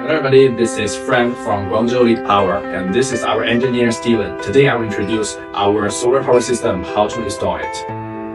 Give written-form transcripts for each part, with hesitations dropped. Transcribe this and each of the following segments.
Hello everybody, this is Frank from Guangzhou Leedpower, and this is our engineer Steven. Today I will introduce our solar power system, how to install it.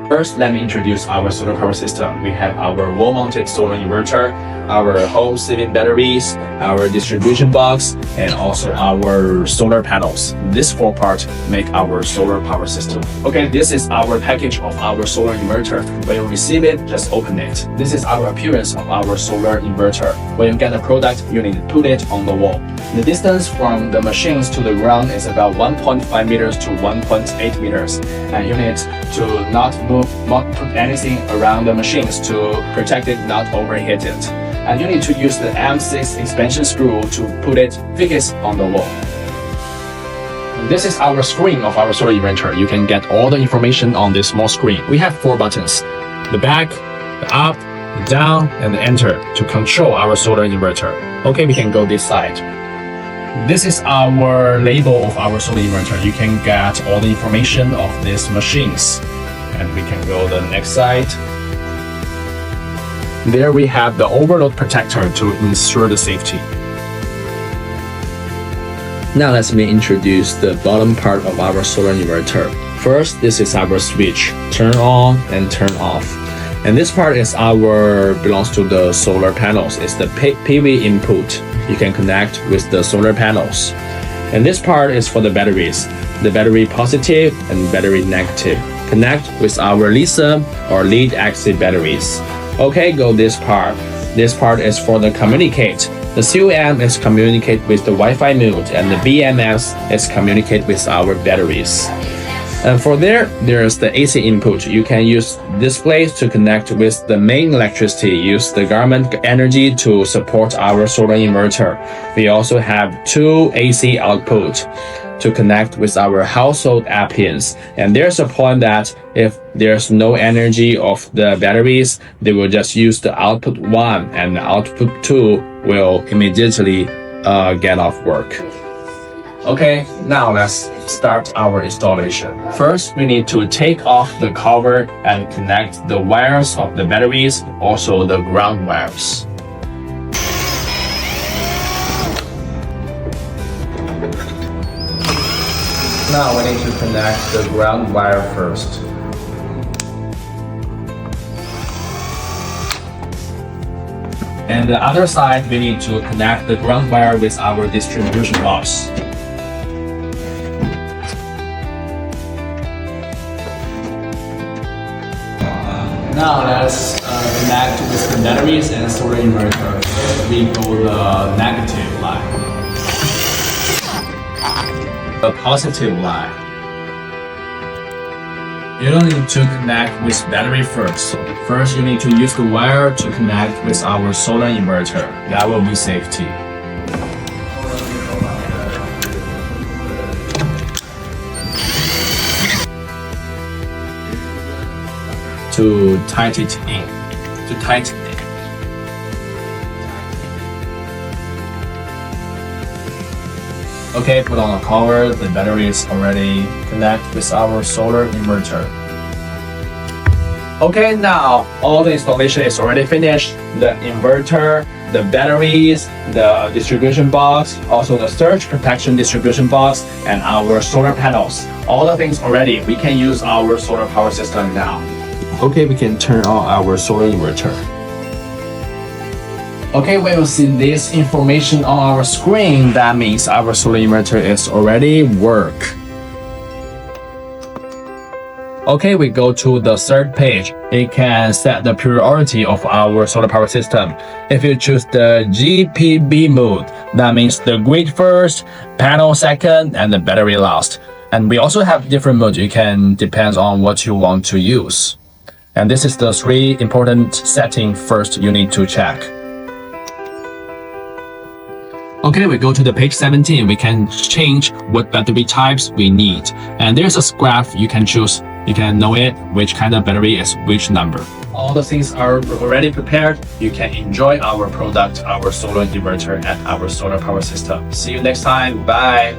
First, let me introduce our solar power system. We have our wall-mounted solar inverter, our home saving batteries, our distribution box, and also our solar panels. This four parts make our solar power system. Okay, this is our package of our solar inverter. When you receive it, just open it. This is our appearance of our solar inverter. When you get the product, you need to put it on the wall. The distance from the machines to the ground is about 1.5 meters to 1.8 meters. And you need to not put anything around the machines to protect it not overheat it. And you need to use the M6 expansion screw to put it fixed on the wall. This is our screen of our solar inverter. You can get all the information on this small screen. We have 4 buttons: the back, the up, the down, and the enter to control our solar inverter. Okay, we can go this side. This is our label of our solar inverter. You can get all the information of these machines. And we can go the next side. There we have the overload protector to ensure the safety. Now let me introduce the bottom part of our solar inverter. First, this is our switch, turn on and turn off. And this part is belongs to the solar panels. It's the PV input. You can connect with the solar panels. And this part is for the batteries, the battery positive and battery negative. Connect with our lithium or lead acid batteries. Okay, go this part. This part is for the communicate. The COM is communicate with the Wi-Fi mode, and the BMS is communicate with our batteries. And for there's the AC input. You can use this place to connect with the main electricity. Use the government energy to support our solar inverter. We also have 2 AC output to connect with our household appliance. And there's a point that if there's no energy of the batteries, they will just use the output 1 and the output 2 will immediately get off work. Okay, now let's start our installation. First, we need to take off the cover and connect the wires of the batteries, also the ground wires. Now we need to connect the ground wire first. And the other side, we need to connect the ground wire with our distribution box. Now let's connect with the batteries and solar inverter. We go the negative line. The positive line. You don't need to connect with battery first. First, you need to use the wire to connect with our solar inverter. That will be safety. To tighten it in. Okay, put on the cover. The battery is already connected with our solar inverter. Okay, now all the installation is already finished. The inverter, the batteries, the distribution box, also the surge protection distribution box, and our solar panels. All the things already. We can use our solar power system now. Okay, we can turn on our solar inverter. Okay, we will see this information on our screen. That means our solar inverter is already work. Okay, we go to the third page. It can set the priority of our solar power system. If you choose the GPB mode, that means the grid first, panel second, and the battery last. And we also have different modes. You can depend on what you want to use. And this is the 3 important settings first you need to check. Okay, we go to the page 17. We can change what battery types we need. And there's a graph you can choose. You can know it, which kind of battery is which number. All the things are already prepared. You can enjoy our product, our solar inverter, and our solar power system. See you next time. Bye.